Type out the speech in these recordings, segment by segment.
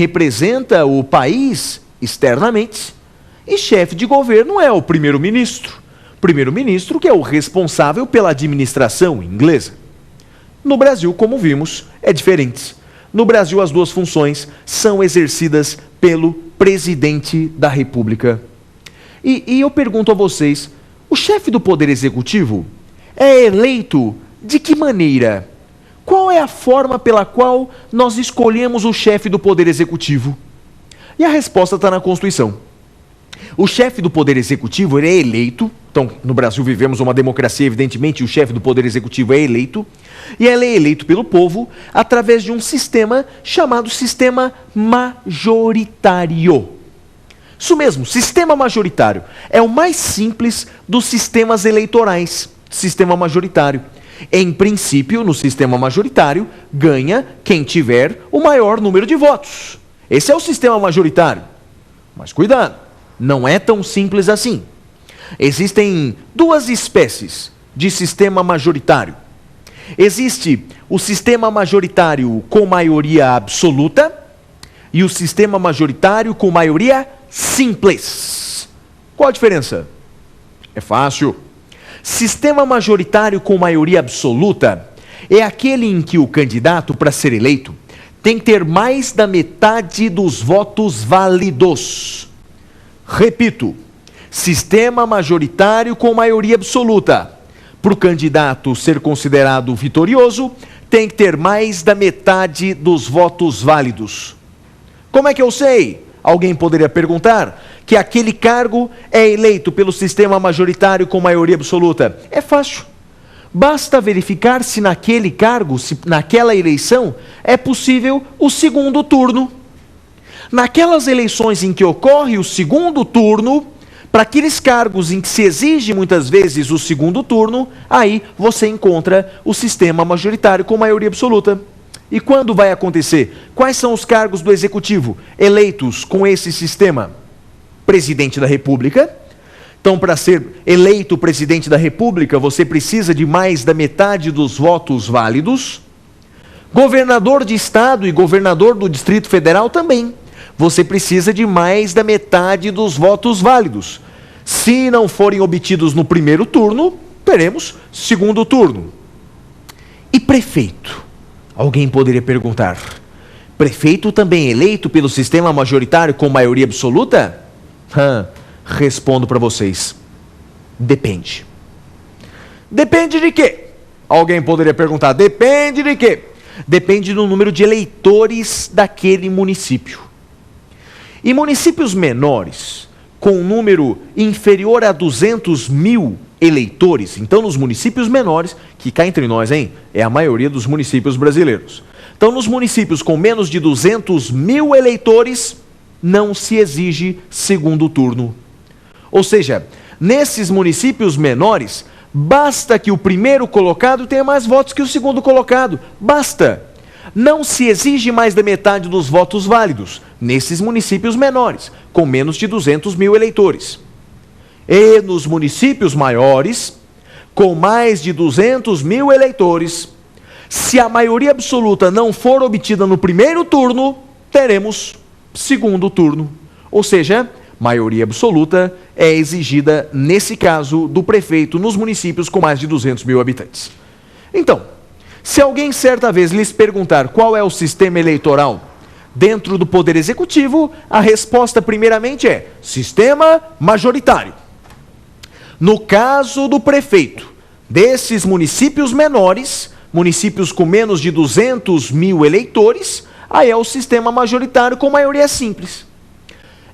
representa o país externamente, e chefe de governo é o primeiro-ministro. Primeiro-ministro que é o responsável pela administração inglesa. No Brasil, como vimos, é diferente. No Brasil, as duas funções são exercidas pelo presidente da República. E eu pergunto a vocês, o chefe do Poder Executivo é eleito de que maneira? Qual é a forma pela qual nós escolhemos o chefe do Poder Executivo? E a resposta está na Constituição. O chefe do Poder Executivo ele é eleito, então no Brasil vivemos uma democracia, evidentemente, e o chefe do Poder Executivo é eleito, e ele é eleito pelo povo através de um sistema chamado sistema majoritário. Isso mesmo, sistema majoritário. É o mais simples dos sistemas eleitorais, sistema majoritário. Em princípio, no sistema majoritário, ganha quem tiver o maior número de votos. Esse é o sistema majoritário. Mas cuidado, não é tão simples assim. Existem duas espécies de sistema majoritário. Existe o sistema majoritário com maioria absoluta e o sistema majoritário com maioria simples. Qual a diferença? É fácil. Sistema majoritário com maioria absoluta é aquele em que o candidato, para ser eleito, tem que ter mais da metade dos votos válidos. Repito, sistema majoritário com maioria absoluta. Para o candidato ser considerado vitorioso, tem que ter mais da metade dos votos válidos. Como é que eu sei? Alguém poderia perguntar que aquele cargo é eleito pelo sistema majoritário com maioria absoluta. É fácil. Basta verificar se naquele cargo, se naquela eleição, é possível o segundo turno. Naquelas eleições em que ocorre o segundo turno, para aqueles cargos em que se exige muitas vezes o segundo turno, aí você encontra o sistema majoritário com maioria absoluta. E quando vai acontecer? Quais são os cargos do Executivo eleitos com esse sistema? Presidente da República. Então, para ser eleito presidente da República, você precisa de mais da metade dos votos válidos. Governador de Estado e governador do Distrito Federal também. Você precisa de mais da metade dos votos válidos. Se não forem obtidos no primeiro turno, teremos segundo turno. E prefeito? Alguém poderia perguntar, prefeito também eleito pelo sistema majoritário com maioria absoluta? Respondo para vocês, depende. Depende de quê? Alguém poderia perguntar, depende de quê? Depende do número de eleitores daquele município. Em municípios menores, com um número inferior a 200 mil eleitores, então nos municípios menores, que cá entre nós, hein, é a maioria dos municípios brasileiros. Então nos municípios com menos de 200 mil eleitores, não se exige segundo turno. Ou seja, nesses municípios menores, basta que o primeiro colocado tenha mais votos que o segundo colocado. Basta. Não se exige mais da metade dos votos válidos, nesses municípios menores, com menos de 200 mil eleitores. E nos municípios maiores, com mais de 200 mil eleitores, se a maioria absoluta não for obtida no primeiro turno, teremos segundo turno. Ou seja, maioria absoluta é exigida, nesse caso, do prefeito nos municípios com mais de 200 mil habitantes. Então, se alguém certa vez lhes perguntar qual é o sistema eleitoral dentro do Poder Executivo, a resposta primeiramente é sistema majoritário. No caso do prefeito, desses municípios menores, municípios com menos de 200 mil eleitores, aí é o sistema majoritário com maioria simples.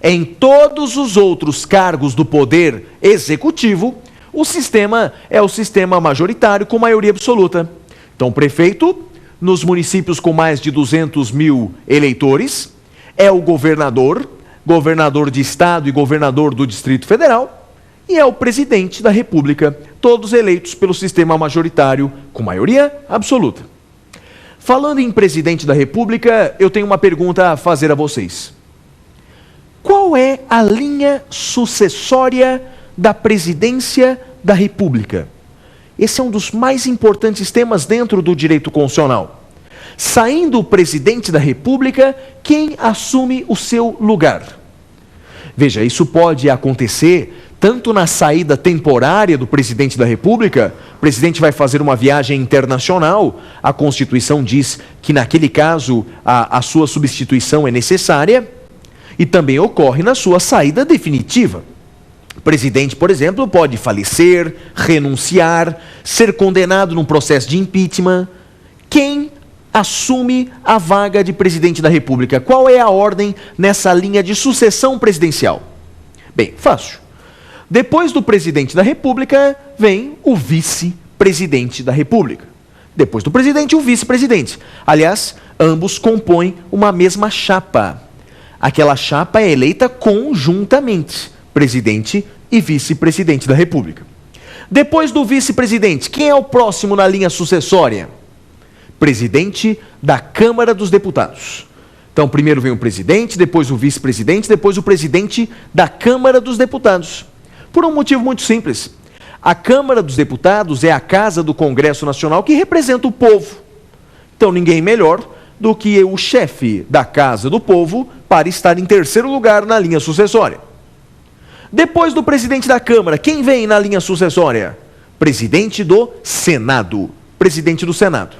Em todos os outros cargos do Poder Executivo, o sistema é o sistema majoritário com maioria absoluta. Então, prefeito, nos municípios com mais de 200 mil eleitores, é o governador, governador de Estado e governador do Distrito Federal, e é o presidente da República, todos eleitos pelo sistema majoritário com maioria absoluta. Falando em presidente da República, eu tenho uma pergunta a fazer a vocês. Qual é a linha sucessória da presidência da República? Esse é um dos mais importantes temas dentro do direito constitucional. Saindo o presidente da República, quem assume o seu lugar? Veja, isso pode acontecer tanto na saída temporária do presidente da República. O presidente vai fazer uma viagem internacional, a Constituição diz que naquele caso a sua substituição é necessária, e também ocorre na sua saída definitiva. O presidente, por exemplo, pode falecer, renunciar, ser condenado num processo de impeachment. Quem assume a vaga de presidente da República? Qual é a ordem nessa linha de sucessão presidencial? Bem, fácil. Depois do presidente da República, vem o vice-presidente da República. Depois do presidente, o vice-presidente. Aliás, ambos compõem uma mesma chapa. Aquela chapa é eleita conjuntamente, presidente e vice-presidente da República. Depois do vice-presidente, quem é o próximo na linha sucessória? Presidente da Câmara dos Deputados. Então, primeiro vem o presidente, depois o vice-presidente, depois o presidente da Câmara dos Deputados. Por um motivo muito simples. A Câmara dos Deputados é a casa do Congresso Nacional que representa o povo. Então, ninguém melhor do que o chefe da Casa do Povo para estar em terceiro lugar na linha sucessória. Depois do presidente da Câmara, quem vem na linha sucessória? Presidente do Senado. Presidente do Senado.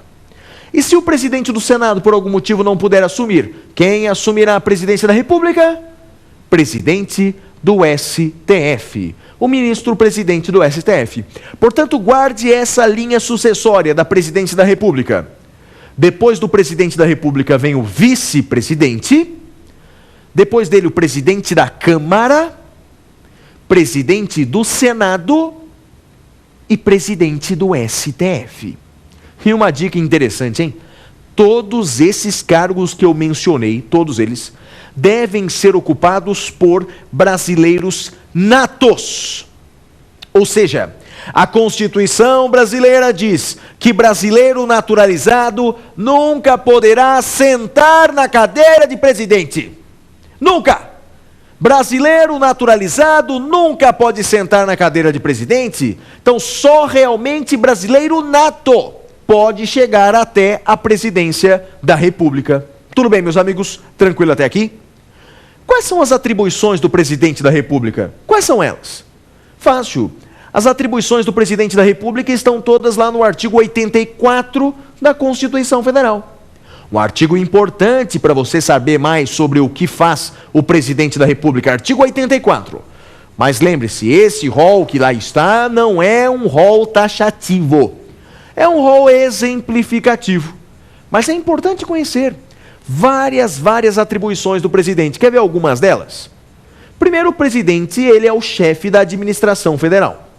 E se o presidente do Senado, por algum motivo, não puder assumir, quem assumirá a presidência da República? Presidente do STF. O ministro-presidente do STF. Portanto, guarde essa linha sucessória da presidência da República. Depois do presidente da República vem o vice-presidente. Depois dele, o presidente da Câmara, presidente do Senado e presidente do STF. E uma dica interessante, hein? Todos esses cargos que eu mencionei, todos eles, devem ser ocupados por brasileiros natos. Ou seja, a Constituição brasileira diz que brasileiro naturalizado nunca poderá sentar na cadeira de presidente. Nunca! Brasileiro naturalizado nunca pode sentar na cadeira de presidente. Então, só realmente brasileiro nato pode chegar até a presidência da República. Tudo bem, meus amigos? Tranquilo até aqui? Quais são as atribuições do presidente da República? Quais são elas? Fácil. As atribuições do presidente da República estão todas lá no artigo 84 da Constituição Federal. Um artigo importante para você saber mais sobre o que faz o presidente da República. Artigo 84. Mas lembre-se, esse rol que lá está não é um rol taxativo. É um rol exemplificativo. Mas é importante conhecer várias atribuições do presidente. Quer ver algumas delas? Primeiro, o presidente, ele é o chefe da administração federal.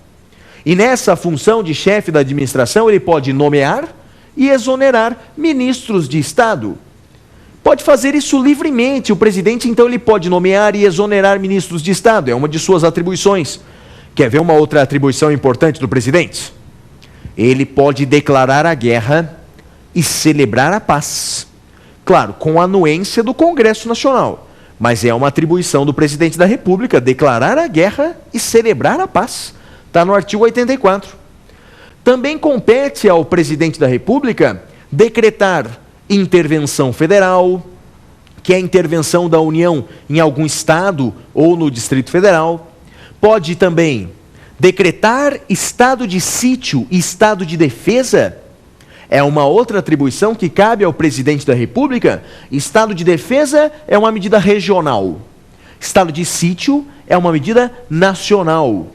E nessa função de chefe da administração, ele pode nomear e exonerar ministros de Estado. Pode fazer isso livremente. O presidente, então, ele pode nomear e exonerar ministros de Estado. É uma de suas atribuições. Quer ver uma outra atribuição importante do presidente? Ele pode declarar a guerra e celebrar a paz. Claro, com a anuência do Congresso Nacional. Mas é uma atribuição do presidente da República declarar a guerra e celebrar a paz. Está no artigo 84. Também compete ao presidente da República decretar intervenção federal, que é a intervenção da União em algum estado ou no Distrito Federal. Pode também decretar estado de sítio e estado de defesa. É uma outra atribuição que cabe ao presidente da República. Estado de defesa é uma medida regional. Estado de sítio é uma medida nacional.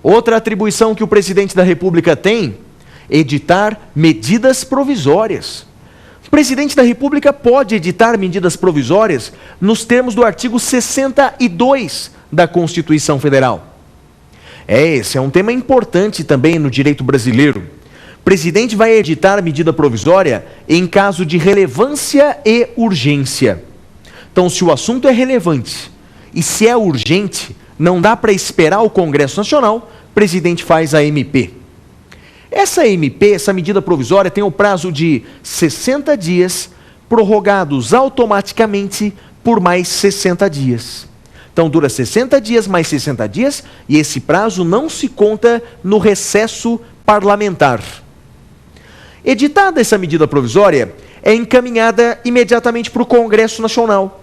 Outra atribuição que o presidente da República tem, editar medidas provisórias. O presidente da República pode editar medidas provisórias nos termos do artigo 62 da Constituição Federal. Esse é um tema importante também no direito brasileiro. O presidente vai editar medida provisória em caso de relevância e urgência. Então, se o assunto é relevante e se é urgente, não dá para esperar o Congresso Nacional, o presidente faz a MP. Essa MP, essa medida provisória, tem o prazo de 60 dias, prorrogados automaticamente por mais 60 dias. Então, dura 60 dias mais 60 dias, e esse prazo não se conta no recesso parlamentar. Editada essa medida provisória, é encaminhada imediatamente para o Congresso Nacional.